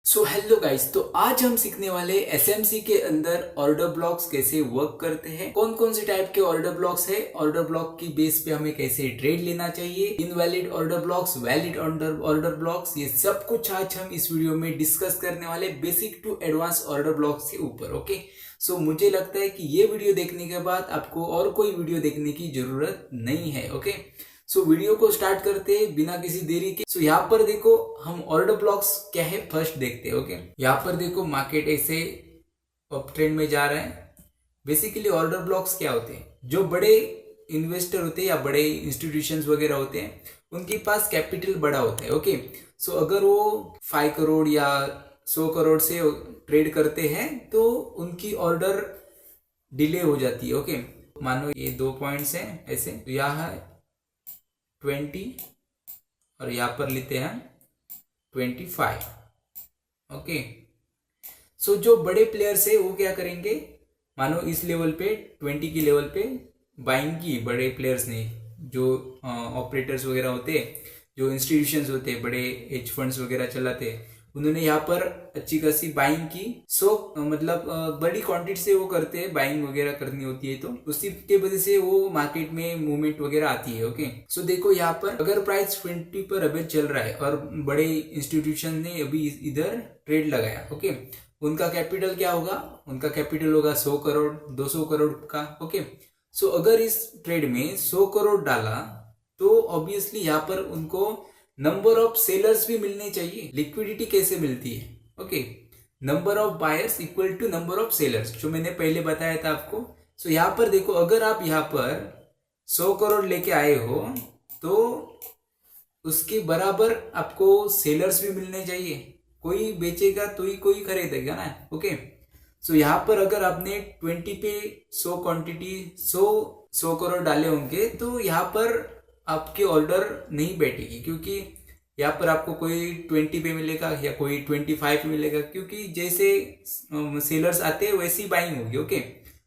So hello guys, तो आज हम सीखने वाले एसएमसी के अंदर ऑर्डर ब्लॉक्स कैसे वर्क करते हैं, कौन कौन से टाइप के ऑर्डर ब्लॉक्स है, ऑर्डर ब्लॉक की बेस पे हमें कैसे ट्रेड लेना चाहिए, invalid order blocks, valid order blocks, ये सब कुछ आज हम इस वीडियो में डिस्कस करने वाले basic to advance order blocks के ऊपर। ओके, सो मुझे लगता है कि ये वीडियो देखने के बाद आपको और कोई वीडियो देखने की जरूरत नहीं है। ओके, सो वीडियो को स्टार्ट करते हैं बिना किसी देरी के। सो यहाँ पर देखो, हम ऑर्डर ब्लॉक्स क्या है फर्स्ट देखते हैं। ओके, यहाँ पर देखो मार्केट ऐसे अप ट्रेंड में जा रहा है। बेसिकली ऑर्डर ब्लॉक्स क्या होते हैं, जो बड़े इन्वेस्टर होते हैं या बड़े इंस्टीट्यूशंस वगैरह होते हैं, उनके पास कैपिटल बड़ा होता है। ओके, सो अगर वो 5 करोड़ या 100 करोड़ से ट्रेड करते हैं तो उनकी ऑर्डर डिले हो जाती है। ओके, मानो ये 2 पॉइंट्स हैं ऐसे, तो यहाँ है 20 और यहाँ पर लेते हैं 25। ओके, सो जो बड़े प्लेयर्स है वो क्या करेंगे, मानो इस लेवल पे 20 की लेवल पे बाइंग की बड़े प्लेयर्स ने, जो ऑपरेटर्स वगैरह होते, जो इंस्टीट्यूशंस होते, बड़े हेज फंड्स वगैरह चलाते, उन्होंने यहाँ पर अच्छी खासी बाइंग की। सो मतलब बड़ी क्वांटिटी से वो करते हैं, बाइंग वगैरह करनी होती है, तो उसी के वजह से वो मार्केट में मूवमेंट वगैरह आती है। ओके, सो देखो यहाँ पर अगर प्राइस 20 पर अभी चल रहा है और बड़े इंस्टीट्यूशन ने अभी इधर ट्रेड लगाया, ओके, उनका कैपिटल क्या होगा, उनका कैपिटल होगा 100 करोड़ 200 करोड़ का। ओके, सो अगर इस ट्रेड में 100 करोड़ डाला तो ऑब्वियसली यहाँ पर उनको नंबर ऑफ सेलर्स भी मिलने चाहिए। लिक्विडिटी कैसे मिलती है, okay, number of buyers equal to number of sellers, जो मैंने पहले बताया था आपको। सो यहाँ पर देखो, अगर आप यहाँ पर 100 करोड़ लेके आए हो तो उसके बराबर आपको सेलर्स भी मिलने चाहिए। कोई बेचेगा तो ही कोई खरीदेगा ना। ओके, सो यहाँ पर अगर आपने 20 पे 100 क्वांटिटी 100 करोड़ डाले होंगे तो यहाँ पर आपके ऑर्डर नहीं बैठेगी, क्योंकि यहाँ पर आपको कोई 20 पे मिलेगा या कोई 25 पे मिलेगा, क्योंकि जैसे सेलर्स आते हैं वैसी बाइंग होगी। Okay,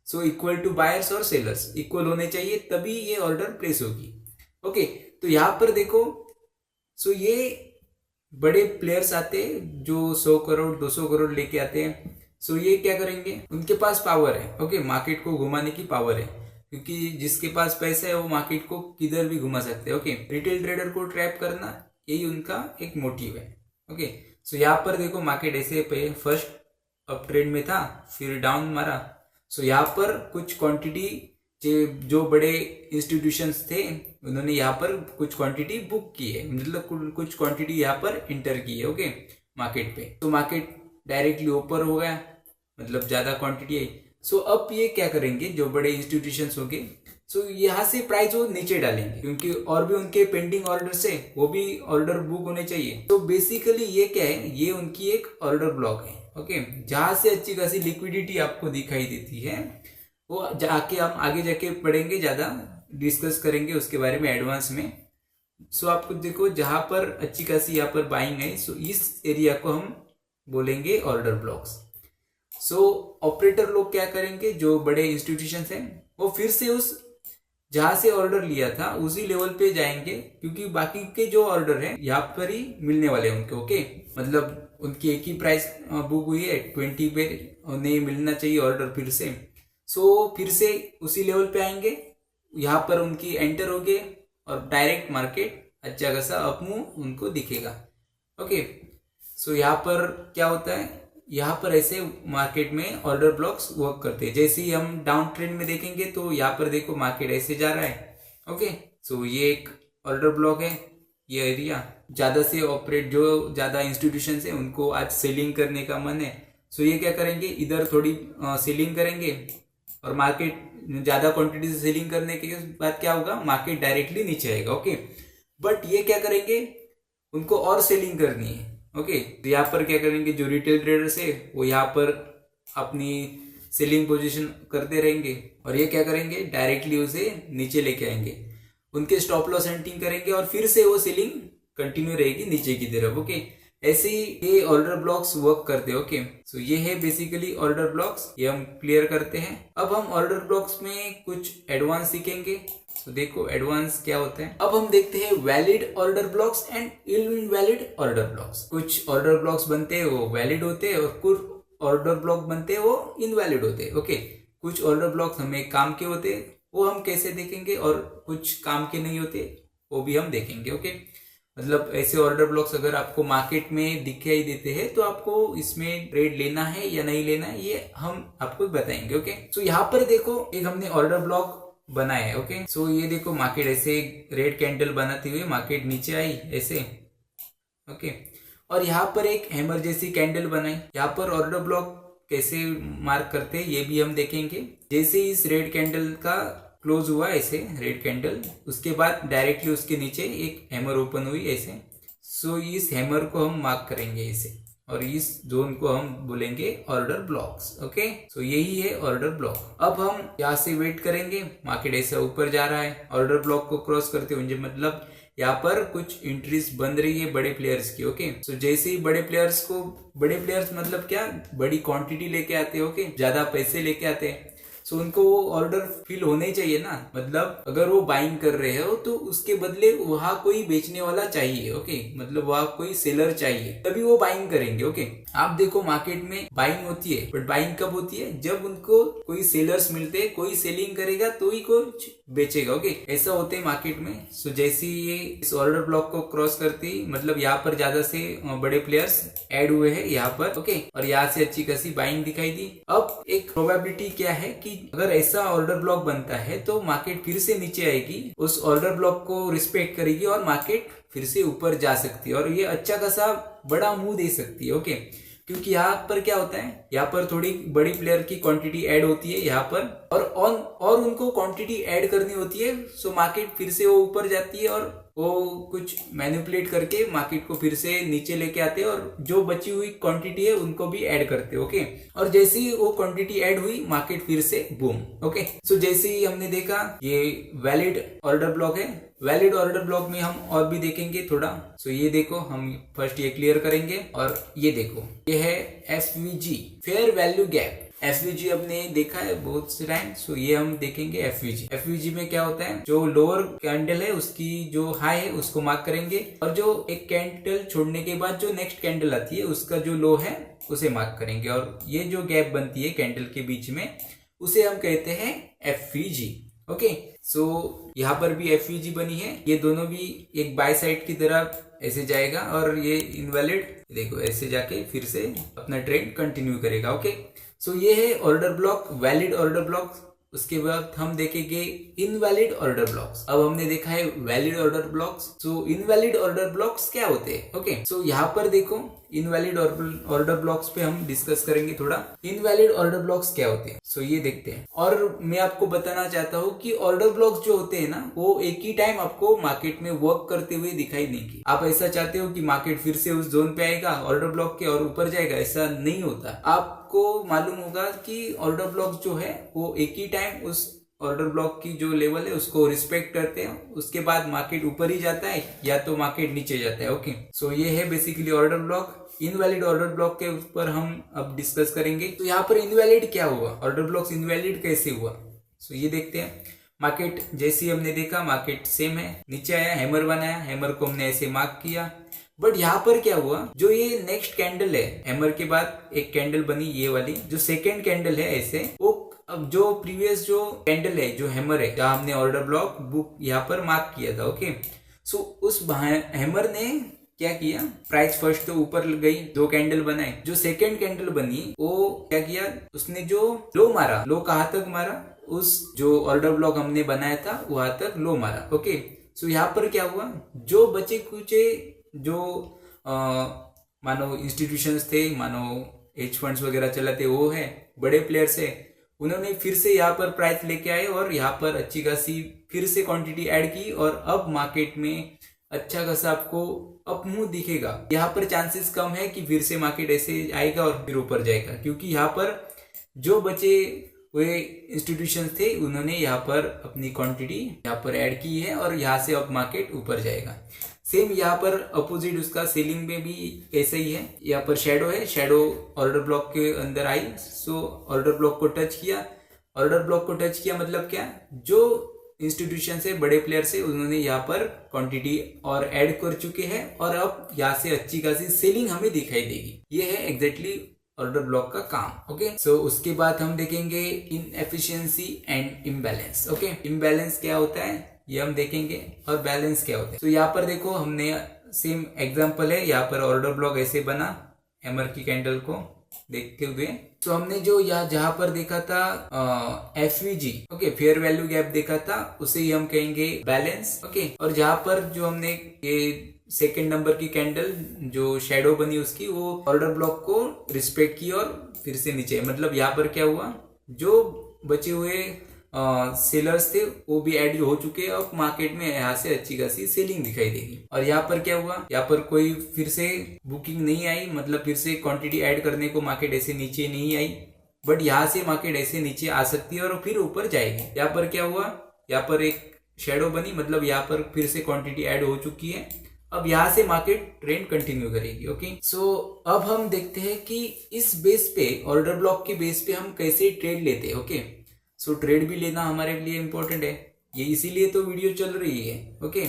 so equal to buyers और सेलर्स इक्वल होने चाहिए, तभी ये ऑर्डर प्लेस होगी। ओके, तो यहाँ पर देखो, सो ये बड़े प्लेयर्स आते हैं जो 100 करोड़ 200 करोड़ लेके आते हैं। सो ये क्या करेंगे, उनके पास पावर है। ओके, मार्केट को घुमाने की पावर है, क्योंकि जिसके पास पैसा है वो मार्केट को किधर भी घुमा सकते हैं। ओके, रिटेल ट्रेडर को ट्रैप करना यही उनका एक मोटिव है। ओके, सो यहाँ पर देखो मार्केट ऐसे पे फर्स्ट अप ट्रेंड में था, फिर डाउन मारा। सो यहाँ पर कुछ क्वांटिटी जो बड़े इंस्टीट्यूशंस थे उन्होंने यहाँ पर कुछ क्वांटिटी बुक की है, मतलब कुछ क्वांटिटी यहाँ पर इंटर की है। ओके, मार्केट पे तो मार्केट डायरेक्टली ऊपर हो गया, मतलब ज्यादा क्वांटिटी है। सो अब ये क्या करेंगे, जो बड़े इंस्टीट्यूशंस होंगे, सो यहाँ से प्राइस वो नीचे डालेंगे, क्योंकि और भी उनके पेंडिंग ऑर्डर्स है, वो भी ऑर्डर बुक होने चाहिए। तो बेसिकली ये क्या है, ये उनकी एक ऑर्डर ब्लॉक है। ओके, जहां से अच्छी खासी लिक्विडिटी आपको दिखाई देती है, वो जाके हम आगे जाके पढ़ेंगे, ज्यादा डिस्कस करेंगे उसके बारे में एडवांस में। सो आपको देखो, जहां पर अच्छी खासी यहाँ पर बाइंग है, सो इस एरिया को हम बोलेंगे ऑर्डर ब्लॉक्स। सो ऑपरेटर लोग क्या करेंगे, जो बड़े इंस्टीट्यूशन हैं, वो फिर से उस जहां से ऑर्डर लिया था उसी लेवल पे जाएंगे, क्योंकि बाकी के जो ऑर्डर हैं यहाँ पर ही मिलने वाले हैं उनके। ओके, मतलब उनकी एक ही प्राइस बुक हुई है 20 पे, उन्हें मिलना चाहिए ऑर्डर फिर से। सो फिर से उसी लेवल पे आएंगे, यहाँ पर उनकी एंटर होगी और डायरेक्ट मार्केट अच्छा खासा अपमूव उनको दिखेगा। ओके, सो यहाँ पर क्या होता है, यहाँ पर ऐसे मार्केट में ऑर्डर ब्लॉक्स वर्क करते हैं। जैसे ही हम डाउन ट्रेंड में देखेंगे तो यहाँ पर देखो मार्केट ऐसे जा रहा है। ओके, सो ये एक ऑर्डर ब्लॉक है, ये एरिया ज्यादा से ऑपरेट, जो ज्यादा इंस्टीट्यूशन है उनको आज सेलिंग करने का मन है। सो ये क्या करेंगे, इधर थोड़ी सेलिंग करेंगे और मार्केट ज्यादा क्वांटिटी से सेलिंग करने के बाद क्या होगा, मार्केट डायरेक्टली नीचे आएगा। ओके, बट ये क्या करेंगे, उनको और सेलिंग करनी है। ओके, तो यहाँ पर क्या करेंगे, जो रिटेल ट्रेडर्स है वो यहाँ पर अपनी सेलिंग पोजीशन करते रहेंगे और ये क्या करेंगे, डायरेक्टली उसे नीचे लेके आएंगे, उनके स्टॉप लॉस सेटिंग करेंगे और फिर से वो सेलिंग कंटिन्यू रहेगी नीचे की तरफ। ओके, ऐसे ही ये ऑर्डर ब्लॉक्स वर्क करते हैं। ओके, सो ये है बेसिकली ऑर्डर ब्लॉक्स, ये हम क्लियर करते हैं। अब हम ऑर्डर ब्लॉक्स में कुछ एडवांस सीखेंगे। तो देखो एडवांस क्या होता है। अब हम देखते हैं valid order blocks and invalid order blocks. कुछ ऑर्डर ब्लॉक्स बनते हैं वो वैलिड होते हैं और कुछ ऑर्डर ब्लॉक बनते हैं वो इनवैलिड होते हैं। ओके, कुछ ऑर्डर ब्लॉक्स हमें काम के होते हैं, वो हम कैसे देखेंगे, और कुछ काम के नहीं होते वो भी हम देखेंगे। ओके, मतलब ऐसे ऑर्डर ब्लॉक्स अगर आपको मार्केट में दिखाई देते हैं तो आपको इसमें ट्रेड लेना है या नहीं लेना है, ये हम आपको बताएंगे। ओके, सो यहाँ पर देखो एक हमने ऑर्डर ब्लॉक बनाया है। ओके, सो ये देखो मार्केट ऐसे रेड कैंडल बनाते हुए मार्केट नीचे आई ऐसे। ओके, और यहाँ पर एक हैमर जैसी कैंडल बनाई। यहाँ पर ऑर्डर ब्लॉक कैसे मार्क करते हैं ये भी हम देखेंगे। जैसे इस रेड कैंडल का क्लोज हुआ ऐसे रेड कैंडल, उसके बाद डायरेक्टली उसके नीचे एक हैमर ओपन हुई ऐसे। सो इस हैमर को हम मार्क करेंगे ऐसे, और इस जोन को हम बोलेंगे ऑर्डर ब्लॉक्स। ओके, सो यही है ऑर्डर ब्लॉक। अब हम यहाँ से वेट करेंगे, मार्केट ऐसा ऊपर जा रहा है, ऑर्डर ब्लॉक को क्रॉस करते हुए मतलब यहाँ पर कुछ एंट्रीज बन रही है बड़े प्लेयर्स की। ओके, सो जैसे ही बड़े प्लेयर्स मतलब क्या, बड़ी क्वांटिटी लेके आते हैं। ओके, ज्यादा पैसे लेके आते हैं, सो उनको वो ऑर्डर फिल होने ही चाहिए ना। मतलब अगर वो बाइंग कर रहे हो तो उसके बदले वहां कोई बेचने वाला चाहिए। ओके, मतलब वहां कोई सेलर चाहिए, तभी वो बाइंग करेंगे। ओके, आप देखो मार्केट में बाइंग होती है, बट बाइंग कब होती है, जब उनको कोई सेलर्स मिलते हैं, कोई सेलिंग करेगा तो ही कुछ बेचेगा। ओके, ऐसा होता है मार्केट में। सो जैसे ये इस ऑर्डर ब्लॉक को क्रॉस करती, मतलब यहाँ पर ज्यादा से बड़े प्लेयर्स ऐड हुए हैं यहाँ पर। ओके, और यहाँ से अच्छी खासी बाइंग दिखाई दी। अब एक प्रोबेबिलिटी क्या है कि अगर ऐसा ऑर्डर ब्लॉक बनता है तो मार्केट फिर से नीचे आएगी, उस ऑर्डर ब्लॉक को रिस्पेक्ट करेगी और मार्केट फिर से ऊपर जा सकती है, और ये अच्छा खासा बड़ा मुंह दे सकती है। ओके, क्योंकि यहाँ पर क्या होता है, यहाँ पर थोड़ी बड़ी प्लेयर की क्वांटिटी ऐड होती है यहाँ पर, और उनको क्वांटिटी ऐड करनी होती है। सो मार्केट फिर से वो ऊपर जाती है और वो कुछ मैनिपुलेट करके मार्केट को फिर से नीचे लेके आते हैं, और जो बची हुई क्वांटिटी है उनको भी ऐड करते हैं। ओके, और जैसे ही वो क्वांटिटी ऐड हुई मार्केट फिर से बूम। ओके, सो जैसे ही हमने देखा ये वैलिड ऑर्डर ब्लॉक है। वैलिड ऑर्डर ब्लॉक में हम और भी देखेंगे थोड़ा। सो ये देखो, हम फर्स्ट ये क्लियर करेंगे, और ये देखो ये है FVG, fair value gap. FVG हमने देखा है बहुत से टाइम। सो ये हम देखेंगे एफवीजी में क्या होता है, जो लोअर कैंडल है उसकी जो हाई है उसको मार्क करेंगे, और जो एक कैंडल छोड़ने के बाद जो नेक्स्ट कैंडल आती है उसका जो लो है उसे मार्क करेंगे, और ये जो गैप बनती है कैंडल के बीच में उसे हम कहते हैं एफवीजी। ओके, सो यहाँ पर भी एफवीजी बनी है, ये दोनों भी एक बाय साइड की तरफ ऐसे जाएगा, और ये इनवैलिड देखो ऐसे जाके फिर से अपना ट्रेंड कंटिन्यू करेगा। ओके, सो ये है order block, valid order block. उसके बाद हम देखेंगे इनवैलिड ऑर्डर ब्लॉक्स। अब हमने देखा है वैलिड ऑर्डर ब्लॉक्स। सो इनवैलिड ऑर्डर ब्लॉक्स क्या होते हैं। ओके, सो यहाँ पर देखो इनवैलिड ऑर्डर ब्लॉक्स पे हम डिस्कस करेंगे थोड़ा। इनवैलिड ऑर्डर ब्लॉक्स क्या होते हैं, सो ये देखते हैं। और मैं आपको बताना चाहता हूँ कि ऑर्डर ब्लॉक्स जो होते हैं ना, वो एक ही टाइम आपको मार्केट में वर्क करते हुए दिखाई नहीं। आप ऐसा चाहते हो कि मार्केट फिर से उस जोन पे आएगा ऑर्डर ब्लॉक के और ऊपर जाएगा, ऐसा नहीं होता। आपको मालूम होगा कि ऑर्डर ब्लॉक जो है वो एक ही टाइम उस ऑर्डर ब्लॉक की जो लेवल है उसको रिस्पेक्ट करते हैं, उसके बाद मार्केट ऊपर ही जाता है या तो मार्केट नीचे जाता है। ओके, सो ये है basically order block. Invalid order block के ऊपर हम अब डिस्कस करेंगे। तो यहाँ पर इनवैलिड क्या हुआ, ऑर्डर ब्लॉक इनवैलिड कैसे हुआ, सो ये देखते हैं। मार्केट जैसे ही हमने देखा मार्केट सेम है, नीचे आया, हैमर बनाया, हैमर को हमने ऐसे मार्क किया। बट यहाँ पर क्या हुआ, जो ये नेक्स्ट कैंडल है, हैमर के बाद एक कैंडल बनी ये वाली, जो सेकेंड कैंडल है ऐसे, वो अब जो प्रीवियस जो कैंडल है, जो हैमर है, जहां हमने ऑर्डर ब्लॉक बुक यहाँ पर मार्क किया था। ओके, सो उस हैमर ने क्या किया, प्राइस फर्स्ट तो ऊपर गई, दो कैंडल बनाए, जो सेकेंड कैंडल बनी वो क्या किया, उसने जो लो मारा, लो कहाँ तक मारा, उस जो ऑर्डर ब्लॉक हमने बनाया था वहां तक लो मारा। ओके, सो यहाँ पर क्या हुआ, जो बचे कुचे जो मानो इंस्टीट्यूशंस थे, मानो हेज फंड्स वगैरह चलाते, वो है बड़े प्लेयर्स है, उन्होंने फिर से यहाँ पर प्राइस लेके आए और यहाँ पर अच्छी खासी फिर से क्वांटिटी ऐड की, और अब मार्केट में अच्छा खासा आपको अप मूव दिखेगा। यहाँ पर चांसेस कम है कि फिर से मार्केट ऐसे आएगा और फिर ऊपर जाएगा, क्योंकि यहाँ पर जो बचे हुए इंस्टीट्यूशंस थे उन्होंने यहाँ पर अपनी क्वांटिटी यहाँ पर ऐड की है, और यहाँ से अब मार्केट ऊपर जाएगा। सेम यहाँ पर अपोजिट उसका सेलिंग में भी ऐसा ही है। यहाँ पर शेडो है, शेडो ऑर्डर ब्लॉक के अंदर आई, सो ऑर्डर ब्लॉक को टच किया। ऑर्डर ब्लॉक को टच किया मतलब क्या, जो इंस्टीट्यूशन से बड़े प्लेयर से उन्होंने यहाँ पर क्वांटिटी और ऐड कर चुके हैं और अब यहाँ से अच्छी खासी सेलिंग हमें दिखाई देगी। ये है एग्जैक्टली ऑर्डर ब्लॉक का काम। ओके, सो उसके बाद हम देखेंगे inefficiency and imbalance. Okay, imbalance क्या होता है ये हम देखेंगे और बैलेंस क्या होता है। तो यहाँ पर देखो हमने सेम एग्जांपल है, यहाँ पर ऑर्डर ब्लॉक ऐसे बना हैमर की कैंडल को देखते हुए। तो हमने जो यहाँ जहां पर देखा था FVG, okay, fair value gap देखा था, उसे ही हम कहेंगे बैलेंस। ओके, और जहां पर जो हमने ये सेकेंड नंबर की कैंडल जो शेडो बनी उसकी, वो ऑर्डर ब्लॉक को रिस्पेक्ट की और फिर से नीचे, मतलब यहाँ पर क्या हुआ, जो बचे हुए सेलर्स थे वो भी ऐड हो चुके हैं। अब मार्केट में यहाँ से अच्छी खासी सेलिंग दिखाई देगी। और यहाँ पर क्या हुआ, यहाँ पर कोई फिर से बुकिंग नहीं आई, मतलब फिर से क्वांटिटी ऐड करने को मार्केट ऐसे नीचे नहीं आई, बट यहाँ से मार्केट ऐसे नीचे आ सकती है और फिर ऊपर जाएगी। यहाँ पर क्या हुआ, यहाँ पर एक शेडो बनी, मतलब यहाँ पर फिर से क्वांटिटी ऐड हो चुकी है। अब यहाँ से मार्केट ट्रेंड कंटिन्यू करेगी। ओके, सो अब हम देखते हैं कि इस बेस पे, ऑर्डर ब्लॉक के बेस पे हम कैसे ट्रेड लेते हैं। ओके, सो ट्रेड भी लेना हमारे लिए इम्पोर्टेंट है, ये इसीलिए तो वीडियो चल रही है। ओके,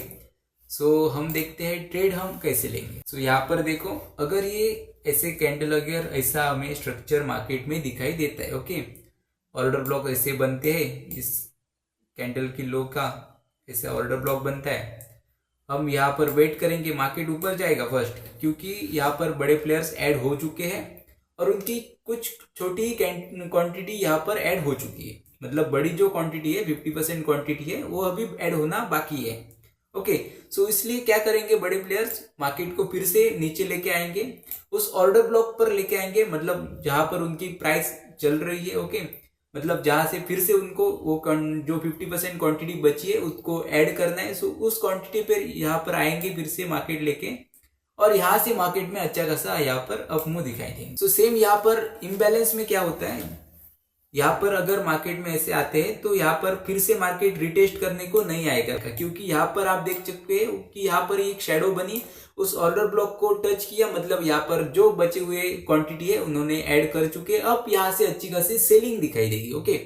सो हम देखते हैं ट्रेड हम कैसे लेंगे। सो यहाँ पर देखो, अगर ये ऐसे कैंडल अगर ऐसा हमें स्ट्रक्चर मार्केट में दिखाई देता है, ओके, ऑर्डर ब्लॉक ऐसे बनते हैं, इस कैंडल की लो का ऐसे ऑर्डर ब्लॉक बनता है, हम यहाँ पर वेट करेंगे, मार्केट ऊपर जाएगा फर्स्ट, क्योंकि यहाँ पर बड़े प्लेयर्स ऐड हो चुके हैं और उनकी कुछ छोटी ही क्वांटिटी यहाँ पर ऐड हो चुकी है। मतलब बड़ी जो क्वांटिटी है 50% क्वांटिटी है वो अभी ऐड होना बाकी है। ओके, सो इसलिए क्या करेंगे, बड़े प्लेयर्स मार्केट को फिर से नीचे लेके आएंगे, उस ऑर्डर ब्लॉक पर लेके आएंगे, मतलब जहां पर उनकी प्राइस चल रही है। ओके, मतलब जहां से फिर से उनको वो जो 50% क्वांटिटी बची है उसको ऐड करना है। सो उस क्वांटिटी पर यहाँ पर आएंगे फिर से मार्केट लेके, और यहाँ से मार्केट में अच्छा खासा यहाँ पर अपमूव दिखाई देंगे। सो सेम यहाँ पर इम्बैलेंस में क्या होता है, यहाँ पर अगर मार्केट में ऐसे आते हैं तो यहाँ पर फिर से मार्केट रिटेस्ट करने को नहीं आएगा, क्योंकि यहाँ पर आप देख सकते हैं कि यहाँ पर एक शेडो बनी, उस ऑर्डर ब्लॉक को टच किया, मतलब यहाँ पर जो बचे हुए क्वांटिटी है उन्होंने ऐड कर चुके। अब यहाँ से अच्छी खासी सेलिंग दिखाई देगी। ओके,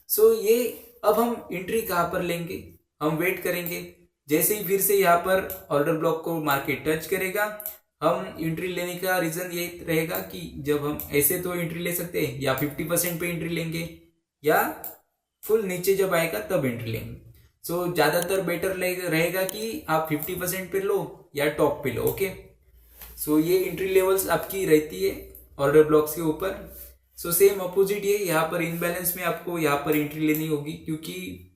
सो ये अब हम एंट्री कहाँ पर लेंगे, हम वेट करेंगे, जैसे ही फिर से यहाँ पर ऑर्डर ब्लॉक को मार्केट टच करेगा, हम एंट्री लेने का रीजन ये रहेगा कि जब हम ऐसे तो एंट्री ले सकते हैं, या 50% पे एंट्री लेंगे, या फुल नीचे जब आएगा तब एंट्री लेंगे। सो ज्यादातर बेटर रहेगा कि आप 50% पे लो या टॉप पे लो। ओके, सो ये एंट्री लेवल्स आपकी रहती है ऑर्डर ब्लॉक्स के ऊपर। सो सेम अपोजिट ये यहाँ पर इनबैलेंस में आपको यहाँ पर एंट्री लेनी होगी, क्योंकि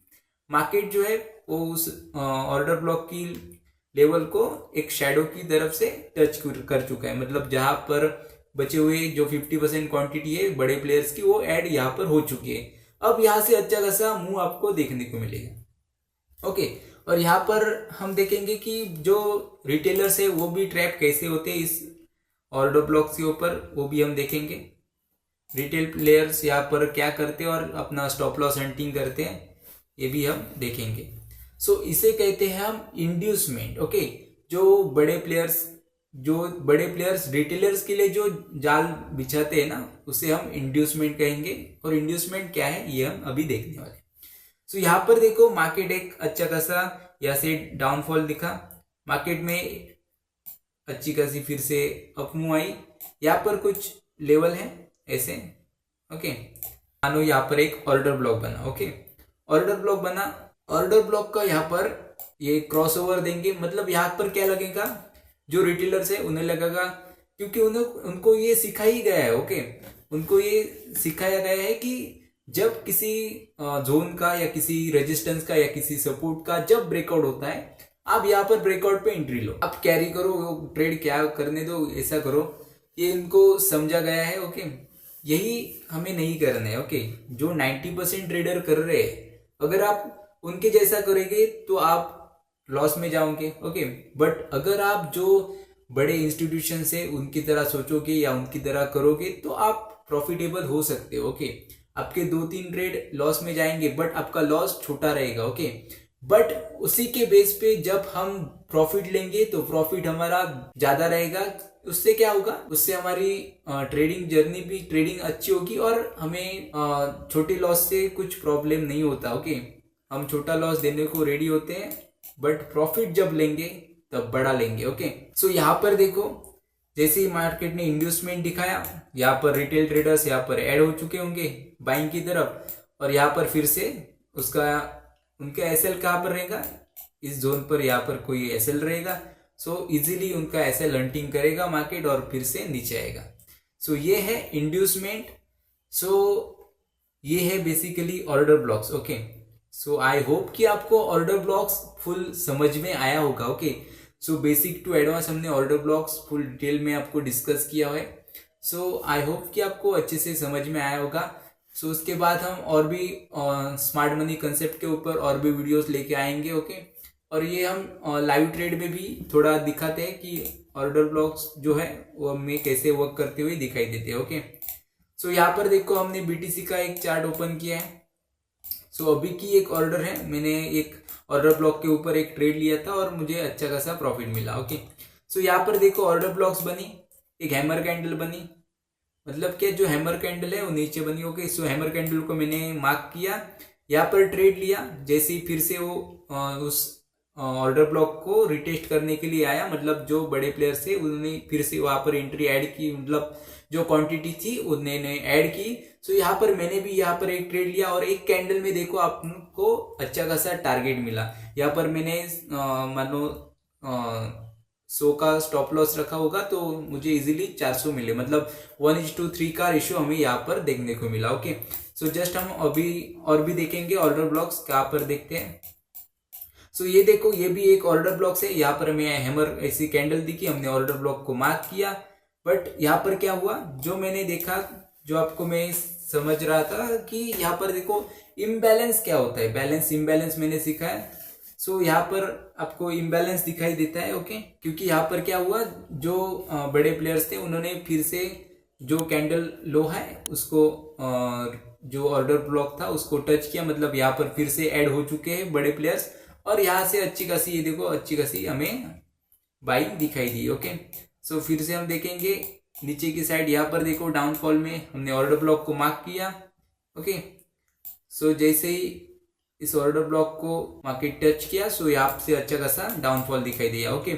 मार्केट जो है वो उस ऑर्डर ब्लॉक की लेवल को एक शेडो की तरफ से टच कर चुका है, मतलब जहां पर बचे हुए जो 50% क्वांटिटी है बड़े प्लेयर्स की वो ऐड यहाँ पर हो चुकी है। अब यहाँ से अच्छा खासा मूव आपको देखने को मिलेगा। ओके, और यहाँ पर हम देखेंगे कि जो रिटेलर्स है वो भी ट्रैप कैसे होते हैं इस ऑर्डर ब्लॉक के ऊपर, वो भी हम देखेंगे। रिटेल प्लेयर्स यहाँ पर क्या करते हैं और अपना स्टॉप लॉस हंटिंग करते हैं, ये भी हम देखेंगे। सो इसे कहते हैं हम इंड्यूसमेंट। ओके, जो बड़े प्लेयर्स रिटेलर्स के लिए जो जाल बिछाते हैं ना, उसे हम इंड्यूसमेंट कहेंगे। और इंड्यूसमेंट क्या है ये हम अभी देखने वाले। सो यहाँ पर देखो, मार्केट एक अच्छा खासा यहाँ से डाउनफॉल दिखा, मार्केट में अच्छी खासी फिर से अपमूव आई। यहाँ पर कुछ लेवल है ऐसे। ओके, मानो यहाँ पर एक ऑर्डर ब्लॉक बना। ओके, ऑर्डर ब्लॉक बना, ऑर्डर ब्लॉक का यहाँ पर ये क्रॉसओवर देंगे, मतलब यहाँ पर क्या लगेगा, जो रिटेलर्स है उन्हें लगेगा, क्योंकि उनको ये सिखाई गया है। ओके, उनको ये सिखाया गया है कि जब किसी जोन का या किसी रेजिस्टेंस का या किसी सपोर्ट का जब ब्रेकआउट होता है, आप यहाँ पर ब्रेकआउट पे एंट्री लो, आप कैरी करो, ट्रेड क्या करने दो, ऐसा करो, ये इनको समझा गया है। ओके, यही हमें नहीं करना है। ओके, जो 90% ट्रेडर कर रहे हैं, अगर आप उनके जैसा करेंगे तो आप लॉस में जाओगे। ओके, बट अगर आप जो बड़े इंस्टीट्यूशन से उनकी तरह सोचोगे या उनकी तरह करोगे तो आप प्रॉफिटेबल हो सकते हो। ओके, आपके 2-3 ट्रेड लॉस में जाएंगे बट आपका लॉस छोटा रहेगा। ओके, बट उसी के बेस पे जब हम प्रॉफिट लेंगे तो प्रॉफिट हमारा ज्यादा रहेगा। उससे क्या होगा, उससे हमारी ट्रेडिंग जर्नी भी, ट्रेडिंग अच्छी होगी और हमें छोटे लॉस से कुछ प्रॉब्लम नहीं होता। ओके, हम छोटा लॉस देने को रेडी होते हैं, बट प्रॉफिट जब लेंगे तब बड़ा लेंगे। ओके, सो यहाँ पर देखो, जैसे ही मार्केट ने इंड्यूसमेंट दिखाया, यहाँ पर रिटेल ट्रेडर्स यहाँ पर ऐड हो चुके होंगे बाइंग की तरफ, और यहाँ पर फिर से उसका उनका एसएल कहाँ पर रहेगा, इस जोन पर यहाँ पर कोई एसएल रहेगा। सो इजीली उनका एसएल हंटिंग करेगा मार्केट और फिर से नीचे आएगा। सो ये है इंड्यूसमेंट। सो ये है basically order blocks. Okay, so I hope कि आपको ऑर्डर ब्लॉक्स फुल समझ में आया होगा। Okay, so basic to advance हमने ऑर्डर ब्लॉक्स फुल डिटेल में आपको डिस्कस किया है। सो आई होप कि आपको अच्छे से समझ में आया होगा। सो उसके बाद हम और भी स्मार्ट मनी कंसेप्ट के ऊपर और भी वीडियोस लेके आएंगे। ओके, और ये हम लाइव ट्रेड में भी थोड़ा दिखाते हैं कि ऑर्डर ब्लॉक्स जो है वो हमें कैसे वर्क करते हुए दिखाई देते हैं। ओके, सो यहाँ पर देखो हमने बीटीसी का एक चार्ट ओपन किया है। सो अभी की एक ऑर्डर है, मैंने एक ऑर्डर ब्लॉक के ऊपर एक ट्रेड लिया था और मुझे अच्छा खासा प्रॉफिट मिला। ओके, सो यहाँ पर देखो ऑर्डर ब्लॉक्स बनी, एक हैमर कैंडल बनी, मतलब क्या, जो हैमर कैंडल है वो नीचे बनी। ओके, सो हैमर कैंडल को मैंने मार्क किया, यहाँ पर ट्रेड लिया। जैसे ही फिर से वो उस ऑर्डर ब्लॉक को रिटेस्ट करने के लिए आया, मतलब जो बड़े प्लेयर्स थे उन्होंने फिर से वहां पर एंट्री ऐड की, मतलब जो क्वांटिटी थी उन्होंने ऐड की। सो यहाँ पर मैंने भी यहाँ पर एक ट्रेड लिया और एक कैंडल में देखो आपको अच्छा खासा टारगेट मिला। यहाँ पर मैंने मानो 100 का स्टॉप लॉस रखा होगा तो मुझे इजीली 400 मिले, मतलब 1:3 का रेशियो हमें यहाँ पर देखने को मिला। ओके, सो जस्ट हम अभी और भी देखेंगे ऑर्डर ब्लॉक्स, कहाँ पर देखते हैं। सो ये देखो, ये भी एक ऑर्डर ब्लॉक्स है। यहाँ पर हमें हैमर ऐसी कैंडल दिखी, हमने ऑर्डर ब्लॉक को मार्क किया, बट यहाँ पर क्या हुआ, जो मैंने देखा, जो आपको मैं समझ रहा था कि यहाँ पर देखो इम्बैलेंस क्या होता है, बैलेंस इम्बैलेंस मैंने सीखा है। सो यहाँ पर आपको इम्बैलेंस दिखाई देता है। ओके, क्योंकि यहाँ पर क्या हुआ, जो बड़े प्लेयर्स थे उन्होंने फिर से जो कैंडल लो है उसको जो ऑर्डर ब्लॉक था उसको टच किया, मतलब यहाँ पर फिर से ऐड हो चुके हैं बड़े प्लेयर्स, और यहाँ से अच्छी खासी, ये देखो अच्छी खासी हमें बाइंग दिखाई दी। ओके, सो फिर से हम देखेंगे नीचे की साइड, यहाँ पर देखो डाउनफॉल में हमने ऑर्डर ब्लॉक को मार्क किया। ओके, सो जैसे ही इस ऑर्डर ब्लॉक को मार्केट टच किया, सो यहाँ से अच्छा खासा डाउनफॉल दिखाई दिया। ओके,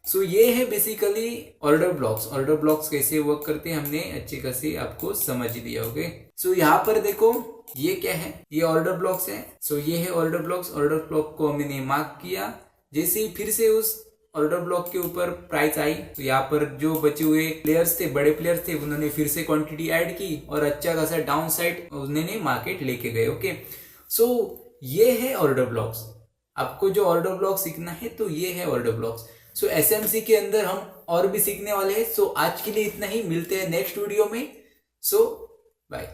सो ये है basically order blocks. Order blocks कैसे वर्क करते हैं हमने अच्छी खासी आपको समझ दिया। ओके, सो यहाँ पर देखो ये क्या है, ये ऑर्डर ब्लॉक्स है। सो ये है ऑर्डर ब्लॉक्स। ऑर्डर ब्लॉक को मैंने मार्क किया, जैसे ही फिर से उस ऑर्डर ब्लॉक के ऊपर प्राइस आई तो यहाँ पर जो बचे हुए प्लेयर्स थे, बड़े प्लेयर्स थे, उन्होंने फिर से क्वांटिटी ऐड की और अच्छा खासा डाउन साइड उन्होंने मार्केट लेके गए। ओके, सो ये है ऑर्डर ब्लॉक्स। आपको जो ऑर्डर ब्लॉक सीखना है तो ये है ऑर्डर ब्लॉक्स। सो एसएमसी के अंदर हम और भी सीखने वाले हैं। सो आज के लिए इतना ही, मिलते हैं नेक्स्ट वीडियो में। सो बाय।